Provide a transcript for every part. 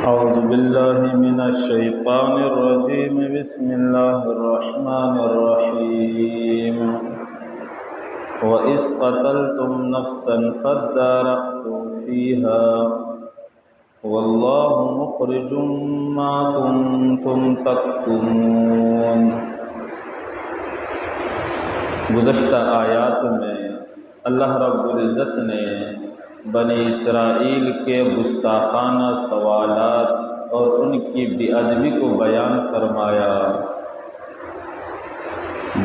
أعوذ بالله من الشيطان الرجيم بسم الله الرحمن الرحيم وإذ قتلتم نفسا فادارأتم فيها والله مخرج ما كنتم تكتمون۔ گزشتہ آیات میں اللہ رب العزت نے بنی اسرائیل کے گستاخانہ سوالات اور ان کی بے ادبی کو بیان فرمایا۔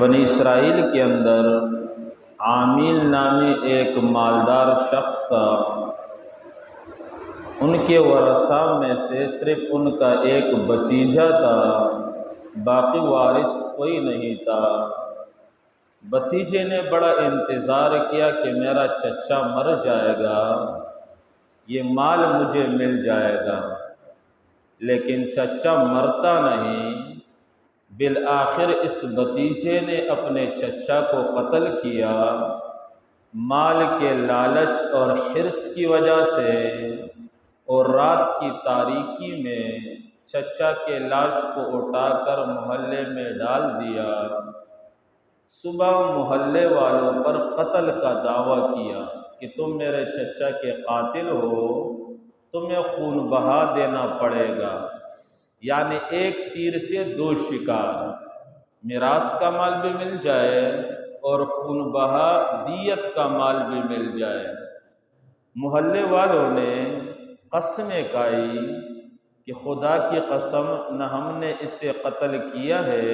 بنی اسرائیل کے اندر عامل نامی ایک مالدار شخص تھا۔ ان کے ورثاء میں سے صرف ان کا ایک بھتیجا تھا، باقی وارث کوئی نہیں تھا۔ بھتیجے نے بڑا انتظار کیا کہ میرا چچا مر جائے گا، یہ مال مجھے مل جائے گا، لیکن چچا مرتا نہیں۔ بالآخر اس بھتیجے نے اپنے چچا کو قتل کیا، مال کے لالچ اور حرص کی وجہ سے، اور رات کی تاریکی میں چچا کے لاش کو اٹھا کر محلے میں ڈال دیا۔ صبح محلے والوں پر قتل کا دعویٰ کیا کہ تم میرے چچا کے قاتل ہو، تمہیں خون بہا دینا پڑے گا، یعنی ایک تیر سے دو شکار، میراث کا مال بھی مل جائے اور خون بہا دیت کا مال بھی مل جائے۔ محلے والوں نے قسمیں کھائی کہ خدا کی قسم نہ ہم نے اسے قتل کیا ہے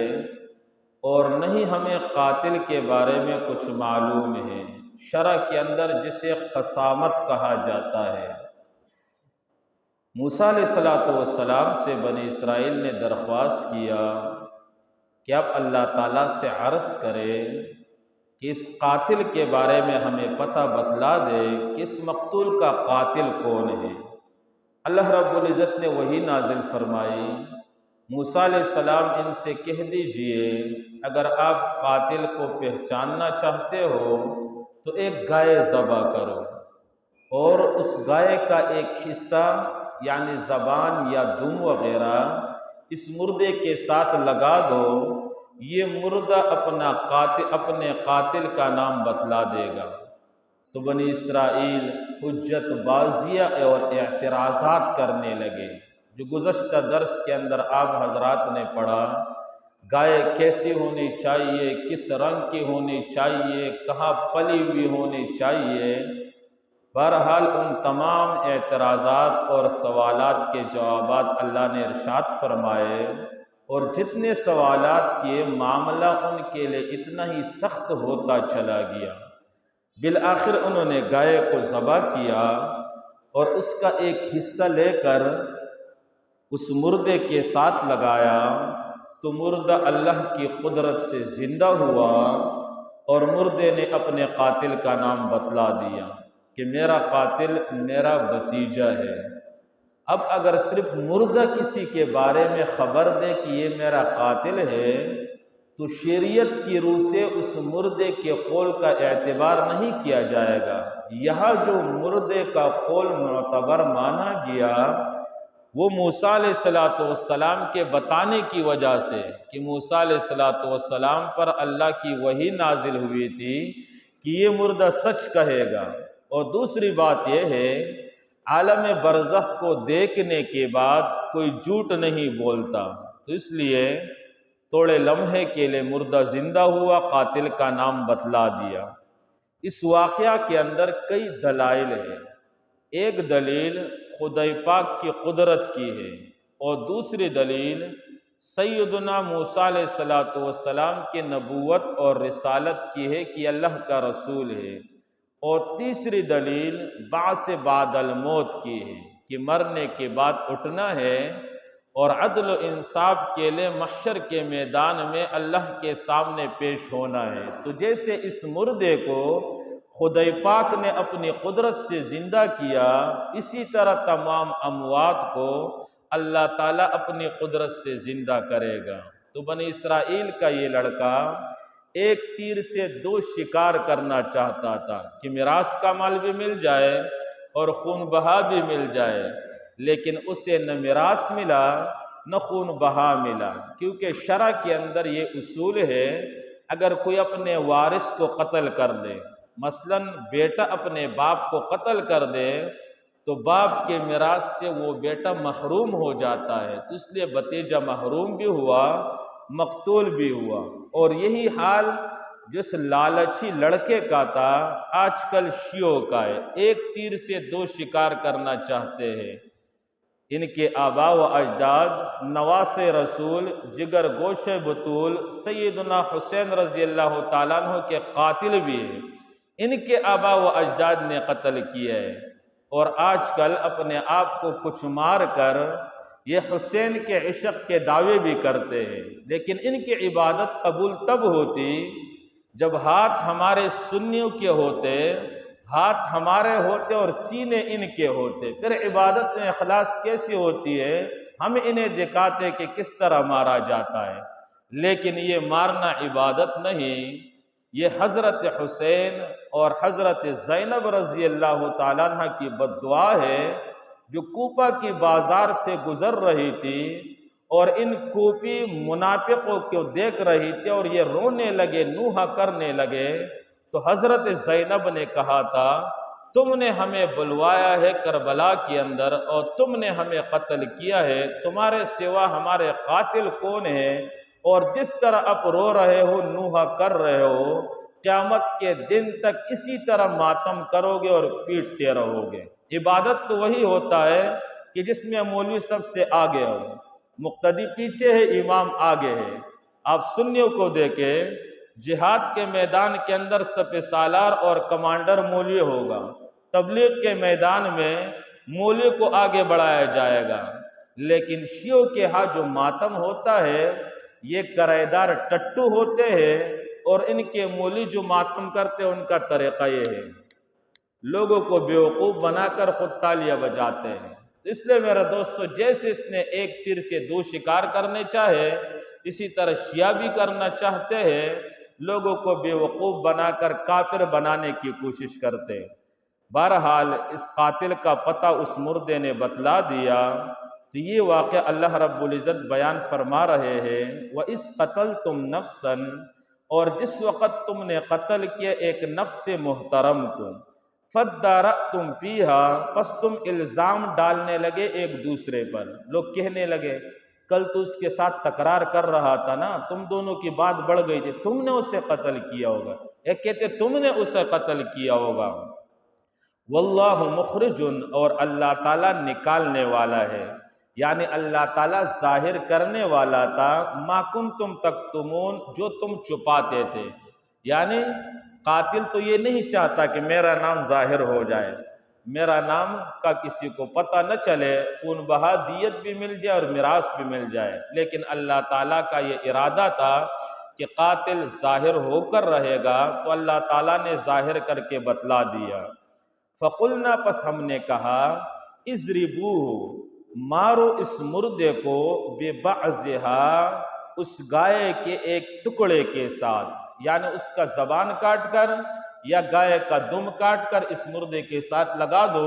اور نہ ہی ہمیں قاتل کے بارے میں کچھ معلوم ہے، شرع کے اندر جسے قسامت کہا جاتا ہے۔ موسیٰ علیہ السلام سے بنی اسرائیل نے درخواست کیا کہ اب اللہ تعالیٰ سے عرض کرے کہ اس قاتل کے بارے میں ہمیں پتہ بتلا دے کہ اس مقتول کا قاتل کون ہے۔ اللہ رب العزت نے وحی نازل فرمائی، موسیٰ علیہ السلام ان سے کہہ دیجئے اگر آپ قاتل کو پہچاننا چاہتے ہو تو ایک گائے ذبح کرو اور اس گائے کا ایک حصہ یعنی زبان یا دم وغیرہ اس مردے کے ساتھ لگا دو، یہ مردہ اپنے قاتل کا نام بتلا دے گا۔ تو بنی اسرائیل حجت بازیہ اور اعتراضات کرنے لگے، جو گزشتہ درس کے اندر آپ حضرات نے پڑھا۔ گائے کیسی ہونی چاہیے، کس رنگ کی ہونی چاہیے، کہاں پلی ہوئی ہونی چاہیے۔ بہرحال ان تمام اعتراضات اور سوالات کے جوابات اللہ نے ارشاد فرمائے، اور جتنے سوالات کیے معاملہ ان کے لیے اتنا ہی سخت ہوتا چلا گیا۔ بالآخر انہوں نے گائے کو ذبح کیا اور اس کا ایک حصہ لے کر اس مردے کے ساتھ لگایا، تو مردہ اللہ کی قدرت سے زندہ ہوا اور مردے نے اپنے قاتل کا نام بتلا دیا کہ میرا قاتل میرا بھتیجا ہے۔ اب اگر صرف مردہ کسی کے بارے میں خبر دے کہ یہ میرا قاتل ہے تو شریعت کی روح سے اس مردے کے قول کا اعتبار نہیں کیا جائے گا۔ یہاں جو مردے کا قول معتبر مانا گیا وہ موسیٰ علیہ السلام کے بتانے کی وجہ سے کہ موسیٰ علیہ السلام پر اللہ کی وحی نازل ہوئی تھی کہ یہ مردہ سچ کہے گا، اور دوسری بات یہ ہے عالم برزخ کو دیکھنے کے بعد کوئی جھوٹ نہیں بولتا، تو اس لیے تھوڑے لمحے کے لیے مردہ زندہ ہوا، قاتل کا نام بتلا دیا۔ اس واقعہ کے اندر کئی دلائل ہیں۔ ایک دلیل خدائے پاک کی قدرت کی ہے، اور دوسری دلیل سیدنا موسیٰ علیہ السلام کی نبوت اور رسالت کی ہے کہ اللہ کا رسول ہے، اور تیسری دلیل بعث بعد الموت کی ہے کہ مرنے کے بعد اٹھنا ہے اور عدل و انصاف کے لیے محشر کے میدان میں اللہ کے سامنے پیش ہونا ہے۔ تو جیسے اس مردے کو خدائے پاک نے اپنی قدرت سے زندہ کیا، اسی طرح تمام اموات کو اللہ تعالیٰ اپنی قدرت سے زندہ کرے گا۔ تو بنی اسرائیل کا یہ لڑکا ایک تیر سے دو شکار کرنا چاہتا تھا کہ میراث کا مال بھی مل جائے اور خون بہا بھی مل جائے، لیکن اسے نہ میراث ملا نہ خون بہا ملا، کیونکہ شرع کے اندر یہ اصول ہے اگر کوئی اپنے وارث کو قتل کر دے، مثلا بیٹا اپنے باپ کو قتل کر دے تو باپ کے میراث سے وہ بیٹا محروم ہو جاتا ہے، تو اس لیے بھتیجا محروم بھی ہوا، مقتول بھی ہوا۔ اور یہی حال جس لالچی لڑکے کا تھا آج کل شیعوں کا ہے، ایک تیر سے دو شکار کرنا چاہتے ہیں۔ ان کے آباء و اجداد نواس رسول جگر گوش بطول سیدنا حسین رضی اللہ تعالیٰ عنہ کے قاتل بھی ہیں، ان کے آباء و اجداد نے قتل کیا ہے، اور آج کل اپنے آپ کو کچھ مار کر یہ حسین کے عشق کے دعوے بھی کرتے ہیں، لیکن ان کی عبادت قبول تب ہوتی جب ہاتھ ہمارے سنیوں کے ہوتے، ہاتھ ہمارے ہوتے اور سینے ان کے ہوتے، پھر عبادت میں اخلاص کیسی ہوتی ہے؟ ہم انہیں دکھاتے کہ کس طرح مارا جاتا ہے، لیکن یہ مارنا عبادت نہیں، یہ حضرت حسین اور حضرت زینب رضی اللہ تعالیٰ عنہ کی بد دعا ہے، جو کوفہ کی بازار سے گزر رہی تھی اور ان کوفی منافقوں کو دیکھ رہی تھی اور یہ رونے لگے، نوحہ کرنے لگے، تو حضرت زینب نے کہا تھا تم نے ہمیں بلوایا ہے کربلا کے اندر اور تم نے ہمیں قتل کیا ہے، تمہارے سوا ہمارے قاتل کون ہیں؟ اور جس طرح آپ رو رہے ہو، نوحہ کر رہے ہو، قیامت کے دن تک اسی طرح ماتم کرو گے اور پیٹتے رہو گے۔ عبادت تو وہی ہوتا ہے کہ جس میں مولوی سب سے آگے ہو، مقتدی پیچھے ہے، امام آگے ہے۔ آپ سنیوں کو دیکھیں، جہاد کے میدان کے اندر سپہ سالار اور کمانڈر مولوی ہوگا، تبلیغ کے میدان میں مولوی کو آگے بڑھایا جائے گا، لیکن شیعوں کے ہاں جو ماتم ہوتا ہے یہ کرایہ دار ٹٹو ہوتے ہیں، اور ان کے مولوی جو ماتم کرتے ہیں ان کا طریقہ یہ ہے، لوگوں کو بیوقوف بنا کر خود تالیاں بجاتے ہیں۔ اس لیے میرا دوستو، جیسے اس نے ایک تیر سے دو شکار کرنے چاہے، اسی طرح شیعہ بھی کرنا چاہتے ہیں، لوگوں کو بیوقوف بنا کر کافر بنانے کی کوشش کرتے ہیں۔ بہرحال اس قاتل کا پتہ اس مردے نے بتلا دیا، تو یہ واقعہ اللہ رب العزت بیان فرما رہے ہیں، وَإِذْ قَتَلْتُمْ نَفْسًا، اور جس وقت تم نے قتل کیا ایک نفس محترم کو، فَادَّارَأْتُمْ فِيهَا، پس تم الزام ڈالنے لگے ایک دوسرے پر، لوگ کہنے لگے کل تو اس کے ساتھ تکرار کر رہا تھا نا، تم دونوں کی بات بڑھ گئی تھی، تم نے اسے قتل کیا ہوگا، ایک کہتے تم نے اسے قتل کیا ہوگا۔ واللہ مخرج، اور اللہ تعالیٰ نکالنے والا ہے، یعنی اللہ تعالیٰ ظاہر کرنے والا تھا، ما کنتم تکتمون، جو تم چھپاتے تھے، یعنی قاتل تو یہ نہیں چاہتا کہ میرا نام ظاہر ہو جائے، میرا نام کا کسی کو پتہ نہ چلے، خون بہا دیت بھی مل جائے اور میراث بھی مل جائے، لیکن اللہ تعالیٰ کا یہ ارادہ تھا کہ قاتل ظاہر ہو کر رہے گا، تو اللہ تعالیٰ نے ظاہر کر کے بتلا دیا۔ فقلنا، پس ہم نے کہا، اضربوہ، مارو اس مردے کو، ببعضھا، اس گائے کے ایک ٹکڑے کے ساتھ، یعنی اس کا زبان کاٹ کر یا گائے کا دم کاٹ کر اس مردے کے ساتھ لگا دو،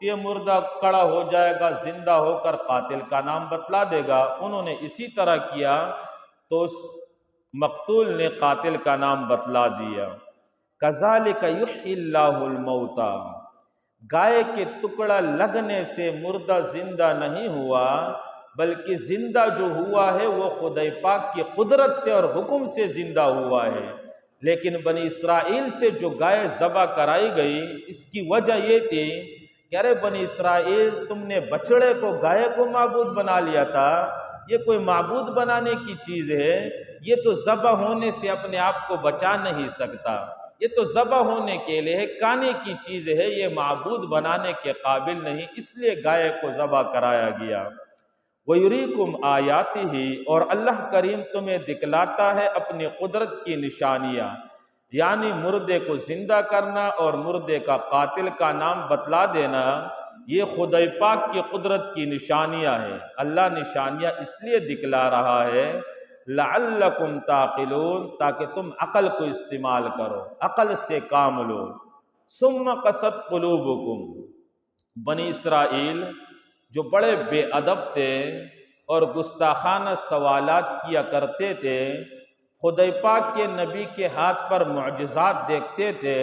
یہ مردہ کڑا ہو جائے گا، زندہ ہو کر قاتل کا نام بتلا دے گا۔ انہوں نے اسی طرح کیا تو اس مقتول نے قاتل کا نام بتلا دیا۔ کذالک یحیی اللہ الموتیٰ، گائے کے ٹکڑا لگنے سے مردہ زندہ نہیں ہوا، بلکہ زندہ جو ہوا ہے وہ خدائے پاک کی قدرت سے اور حکم سے زندہ ہوا ہے۔ لیکن بنی اسرائیل سے جو گائے ذبح کرائی گئی، اس کی وجہ یہ تھی کہ ارے بنی اسرائیل، تم نے بچڑے کو، گائے کو معبود بنا لیا تھا، یہ کوئی معبود بنانے کی چیز ہے، یہ تو ذبح ہونے سے اپنے آپ کو بچا نہیں سکتا، یہ تو ذبح ہونے کے لیے کھانے کی چیز ہے، یہ معبود بنانے کے قابل نہیں، اس لیے گائے کو ذبح کرایا گیا۔ وَيُرِيكُمْ آيَاتِهِ، اور اللہ کریم تمہیں دکھلاتا ہے اپنی قدرت کی نشانیاں، یعنی مردے کو زندہ کرنا اور مردے کا قاتل کا نام بتلا دینا، یہ خدائے پاک کی قدرت کی نشانیاں ہیں۔ اللہ نشانیاں اس لیے دکھلا رہا ہے لعلکم تعقلون، تاکہ تم عقل کو استعمال کرو، عقل سے کام لو۔ ثم قست قلوبکم، بنی اسرائیل جو بڑے بے ادب تھے اور گستاخانہ سوالات کیا کرتے تھے، خدائے پاک کے نبی کے ہاتھ پر معجزات دیکھتے تھے،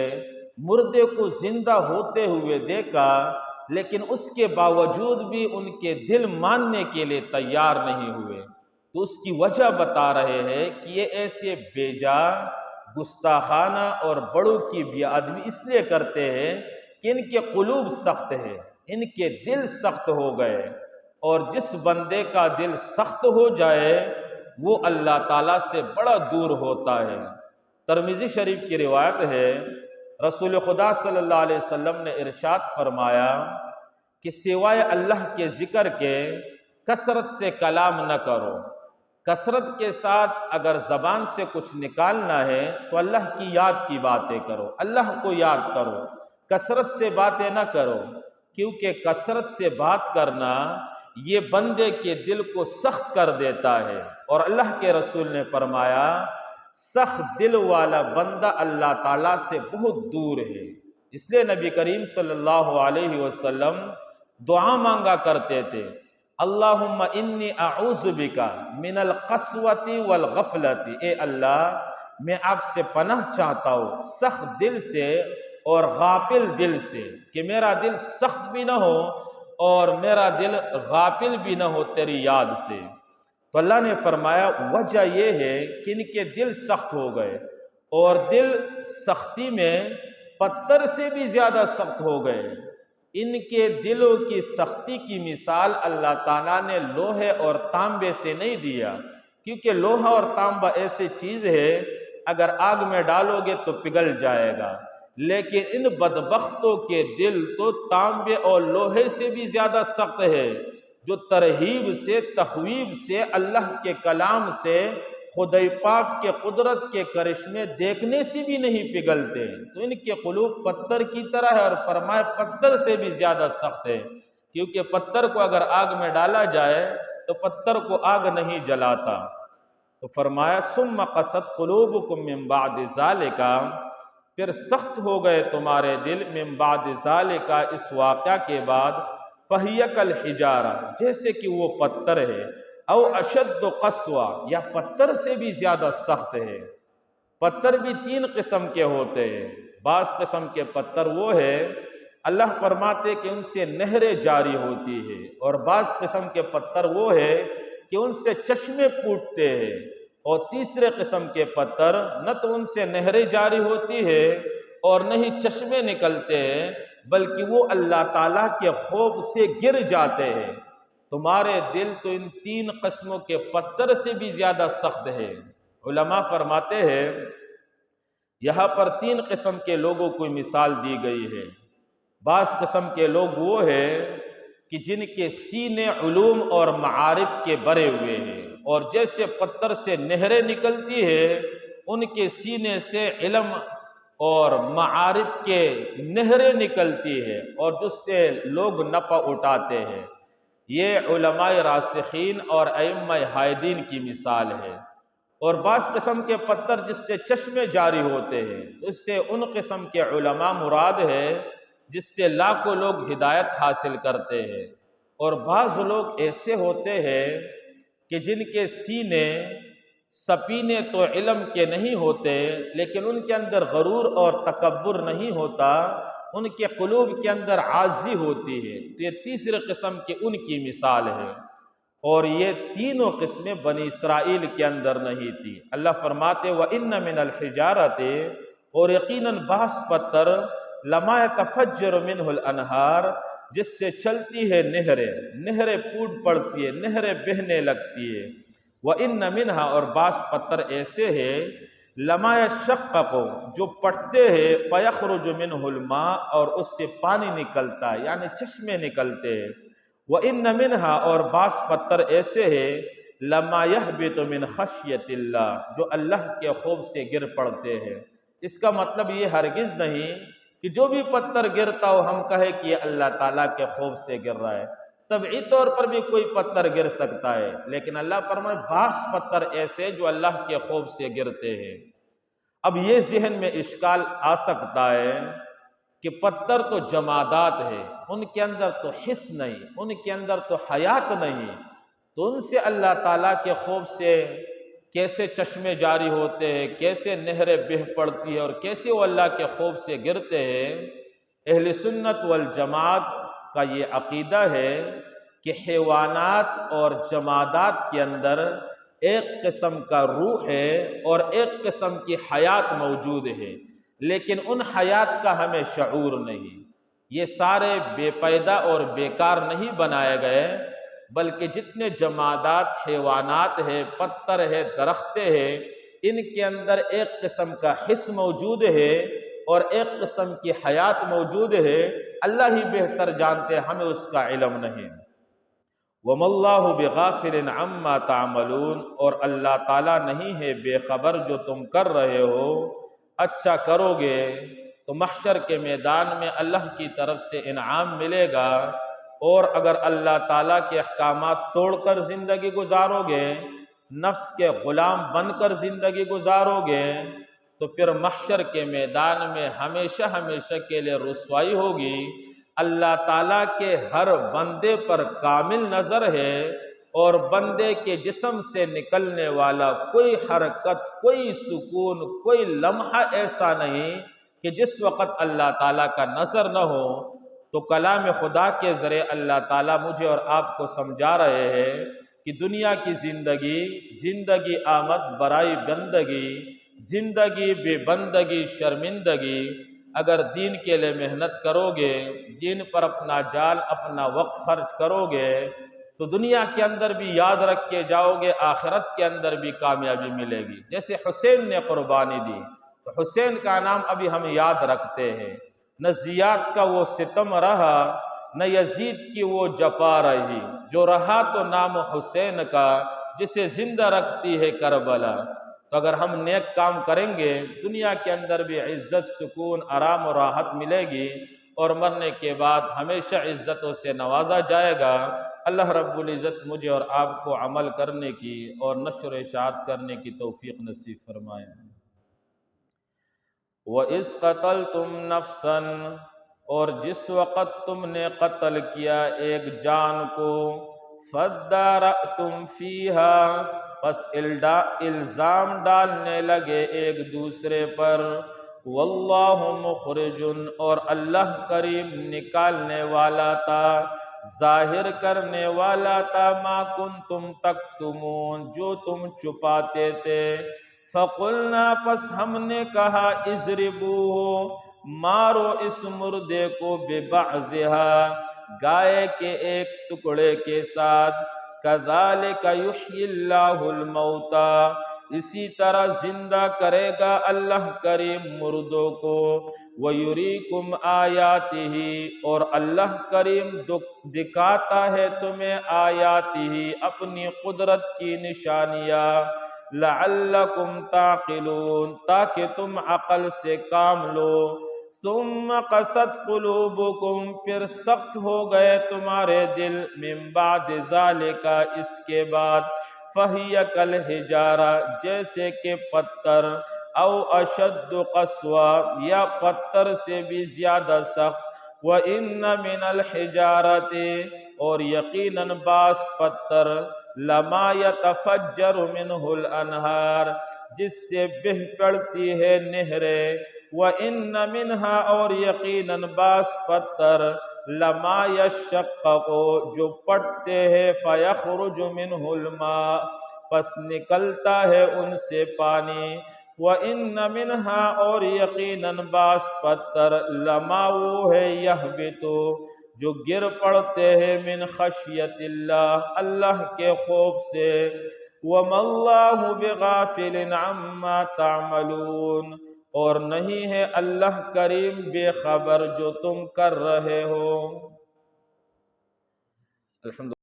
مردے کو زندہ ہوتے ہوئے دیکھا، لیکن اس کے باوجود بھی ان کے دل ماننے کے لیے تیار نہیں ہوئے۔ تو اس کی وجہ بتا رہے ہیں کہ یہ ایسے بے جا، گستاخانہ اور بڑوں کی بے ادبی اس لیے کرتے ہیں کہ ان کے قلوب سخت ہے، ان کے دل سخت ہو گئے، اور جس بندے کا دل سخت ہو جائے وہ اللہ تعالیٰ سے بڑا دور ہوتا ہے۔ ترمذی شریف کی روایت ہے، رسول خدا صلی اللہ علیہ وسلم نے ارشاد فرمایا کہ سوائے اللہ کے ذکر کے کثرت سے کلام نہ کرو۔ کثرت کے ساتھ اگر زبان سے کچھ نکالنا ہے تو اللہ کی یاد کی باتیں کرو، اللہ کو یاد کرو، کثرت سے باتیں نہ کرو، کیونکہ کثرت سے بات کرنا یہ بندے کے دل کو سخت کر دیتا ہے، اور اللہ کے رسول نے فرمایا سخت دل والا بندہ اللہ تعالیٰ سے بہت دور ہے۔ اس لیے نبی کریم صلی اللہ علیہ وسلم دعا مانگا کرتے تھے، اللہم انی اعوذ بک من القسوۃ والغفلۃ، اے اللہ میں آپ سے پناہ چاہتا ہوں سخت دل سے اور غافل دل سے، کہ میرا دل سخت بھی نہ ہو اور میرا دل غافل بھی نہ ہو تیری یاد سے۔ تو اللہ نے فرمایا وجہ یہ ہے کہ ان کے دل سخت ہو گئے، اور دل سختی میں پتھر سے بھی زیادہ سخت ہو گئے۔ ان کے دلوں کی سختی کی مثال اللہ تعالیٰ نے لوہے اور تانبے سے نہیں دیا، کیونکہ لوہا اور تانبا ایسی چیز ہے اگر آگ میں ڈالو گے تو پگھل جائے گا، لیکن ان بدبختوں کے دل تو تانبے اور لوہے سے بھی زیادہ سخت ہے، جو ترہیب سے، تخویب سے، اللہ کے کلام سے، خدائے پاک کے قدرت کے کرشمے دیکھنے سے بھی نہیں پگھلتے۔ تو ان کے قلوب پتھر کی طرح ہے، اور فرمایا پتھر سے بھی زیادہ سخت ہے، کیونکہ پتھر کو اگر آگ میں ڈالا جائے تو پتھر کو آگ نہیں جلاتا۔ تو فرمایا ثم قست قلوبکم من بعد ذالک، پھر سخت ہو گئے تمہارے دل من بعد ذالک، اس واقعہ کے بعد، فہی کالحجارہ، جیسے کہ وہ پتھر ہے، او اشد قسوہ، یا پتھر سے بھی زیادہ سخت ہے۔ پتھر بھی تین قسم کے ہوتے ہیں۔ بعض قسم کے پتھر وہ ہے اللہ فرماتے کہ ان سے نہریں جاری ہوتی ہے، اور بعض قسم کے پتھر وہ ہے کہ ان سے چشمے پھوٹتے ہیں، اور تیسرے قسم کے پتھر نہ تو ان سے نہریں جاری ہوتی ہے اور نہ ہی چشمے نکلتے ہیں، بلکہ وہ اللہ تعالیٰ کے خوف سے گر جاتے ہیں۔ تمہارے دل تو ان تین قسموں کے پتھر سے بھی زیادہ سخت ہے۔ علماء فرماتے ہیں یہاں پر تین قسم کے لوگوں کو مثال دی گئی ہے۔ بعض قسم کے لوگ وہ ہیں کہ جن کے سینے علوم اور معارف کے بھرے ہوئے ہیں، اور جیسے پتھر سے نہریں نکلتی ہے ان کے سینے سے علم اور معارف کے نہریں نکلتی ہے، اور جس سے لوگ نفع اٹھاتے ہیں۔ یہ علماء راسخین اور ائمہ ہائدین کی مثال ہے۔ اور بعض قسم کے پتھر جس سے چشمے جاری ہوتے ہیں، اس سے ان قسم کے علماء مراد ہے جس سے لاکھوں لوگ ہدایت حاصل کرتے ہیں۔ اور بعض لوگ ایسے ہوتے ہیں کہ جن کے سینے سپینے تو علم کے نہیں ہوتے، لیکن ان کے اندر غرور اور تکبر نہیں ہوتا، ان کے قلوب کے اندر عاجزی ہوتی ہے۔ تو یہ تیسرے قسم کے ان کی مثال ہے، اور یہ تینوں قسمیں بنی اسرائیل کے اندر نہیں تھی۔ اللہ فرماتے وَإِنَّ مِنَ الْحِجَارَةِ، اور یقیناً بعض پتھر لَمَا يَتَفَجَّرُ مِنْهُ الْأَنْهَارُ، جس سے چلتی ہے نہریں پھوٹ پڑتی ہے، نہریں بہنے لگتی ہے۔ وَإِنَّ مِنْهَا، اور بعض پتھر ایسے ہیں لَمَا يَشَّقَّقُ، جو پھٹتے ہیں، فَيَخْرُجُ مِنْهُ الْمَاءُ، اور اس سے پانی نکلتا ہے، یعنی چشمے نکلتے ہیں۔ وَإِنَّ مِنْهَا، اور بعض پتھر ایسے ہیں لَمَا يَهْبِطُ مِنْ خَشْيَةِ اللَّهِ، جو اللہ کے خوف سے گر پڑتے ہیں۔ اس کا مطلب یہ ہرگز نہیں کہ جو بھی پتھر گرتا ہو ہم کہیں کہ یہ اللہ تعالیٰ کے خوف سے گر رہا ہے۔ طبعی طور پر بھی کوئی پتھر گر سکتا ہے، لیکن اللہ فرمائے بعض پتھر ایسے جو اللہ کے خوف سے گرتے ہیں۔ اب یہ ذہن میں اشکال آ سکتا ہے کہ پتھر تو جمادات ہے، ان کے اندر تو حس نہیں، ان کے اندر تو حیات نہیں، تو ان سے اللہ تعالیٰ کے خوف سے کیسے چشمے جاری ہوتے ہیں، کیسے نہریں بہہ پڑتی ہے، اور کیسے وہ اللہ کے خوف سے گرتے ہیں۔ اہل سنت والجماعت کا یہ عقیدہ ہے کہ حیوانات اور جمادات کے اندر ایک قسم کا روح ہے اور ایک قسم کی حیات موجود ہے، لیکن ان حیات کا ہمیں شعور نہیں۔ یہ سارے بے پیدا اور بیکار نہیں بنائے گئے، بلکہ جتنے جمادات، حیوانات ہے، پتھر ہے، درخت ہے، ان کے اندر ایک قسم کا حس موجود ہے اور ایک قسم کی حیات موجود ہے۔ اللہ ہی بہتر جانتے ہیں، ہمیں اس کا علم نہیں۔ وَمَا اللَّهُ بِغَافِلٍ عَمَّا تَعْمَلُونَ، اور اللہ تعالیٰ نہیں ہے بے خبر جو تم کر رہے ہو۔ اچھا کرو گے تو محشر کے میدان میں اللہ کی طرف سے انعام ملے گا، اور اگر اللہ تعالیٰ کے احکامات توڑ کر زندگی گزارو گے، نفس کے غلام بن کر زندگی گزارو گے، تو پھر محشر کے میدان میں ہمیشہ ہمیشہ کے لیے رسوائی ہوگی۔ اللہ تعالیٰ کے ہر بندے پر کامل نظر ہے، اور بندے کے جسم سے نکلنے والا کوئی حرکت، کوئی سکون، کوئی لمحہ ایسا نہیں کہ جس وقت اللہ تعالیٰ کا نظر نہ ہو۔ تو کلام خدا کے ذریعے اللہ تعالیٰ مجھے اور آپ کو سمجھا رہے ہیں کہ دنیا کی زندگی آمد برائی بندگی، زندگی بے بندگی شرمندگی۔ اگر دین کے لیے محنت کرو گے، دین پر اپنا جان، اپنا وقت خرچ کرو گے، تو دنیا کے اندر بھی یاد رکھ کے جاؤ گے، آخرت کے اندر بھی کامیابی ملے گی۔ جیسے حسین نے قربانی دی، تو حسین کا نام ابھی ہم یاد رکھتے ہیں۔ نہ زیاد کا وہ ستم رہا، نہ یزید کی وہ جفا رہی، جو رہا تو نام حسین کا، جسے زندہ رکھتی ہے کربلا۔ تو اگر ہم نیک کام کریں گے، دنیا کے اندر بھی عزت، سکون، آرام و راحت ملے گی، اور مرنے کے بعد ہمیشہ عزتوں سے نوازا جائے گا۔ اللہ رب العزت مجھے اور آپ کو عمل کرنے کی اور نشر و اشاعت کرنے کی توفیق نصیب فرمائے۔ وَإِذْ قَتَلْتُمْ نَفْسًا، اور جس وقت تم نے قتل کیا ایک جان کو، فَادَّارَأْتُمْ فِيهَا، پس الزام ڈالنے لگے ایک دوسرے پر، وَاللَّهُ مُخْرِجٌ، اور اللہ کریم نکالنے والا تھا، ظاہر کرنے والا تھا، مَا كُنْتُمْ تَكْتُمُونَ، جو تم چھپاتے تھے۔ فَقُلْنَا، پس ہم نے کہا، اضربوہ، مارو اس مردے کو، بِبَعْضِهَا، گائے کے ایک ٹکڑے کے ساتھ، كَذَلِكَ يُحْيِي اللَّهُ الْمَوْتَى، اسی طرح زندہ کرے گا اللہ کریم مردوں کو، وَيُرِيكُمْ آيَاتِهِ، اور اللہ کریم دکھاتا ہے تمہیں آیاتہ، اپنی قدرت کی نشانیاں، لعلکم تعقلون، تاکہ تم عقل سے کام لو۔ ثم قست قلوبکم، پھر سخت ہو گئے تمہارے دل، من بعد ذالک، اس کے بعد، فہی کالحجارہ، جیسے کہ پتھر، او اشد قسوہ، یا پتھر سے بھی زیادہ سخت، وَإِنَّ مِنَ الْحِجَارَةِ، اور یقیناً بعض پتھر، لَمَا يَتَفَجَّرُ مِنْهُ الْأَنْهَارُ، جس سے بہہ پڑتی ہے نہریں، وَإِنَّ مِنْهَا، اور یقیناً بعض پتھر، لَمَا يَشَّقَّقُ، جو پڑتے ہیں، فَيَخْرُجُ مِنْهُ الْمَاءُ، پس نکلتا ہے ان سے پانی، وَإِنَّ مِنْهَا، اور یقیناً بعض پتھر، لَمَا وہ ہے، يَهْبِطُ، جو گر پڑتے ہیں، من خشیت اللہ، اللہ کے خوف سے، وَمَا اللَّهُ بِغَافِلٍ عَمَّا تَعْمَلُونَ، اور نہیں ہے اللہ کریم بے خبر جو تم کر رہے ہو۔ الحمد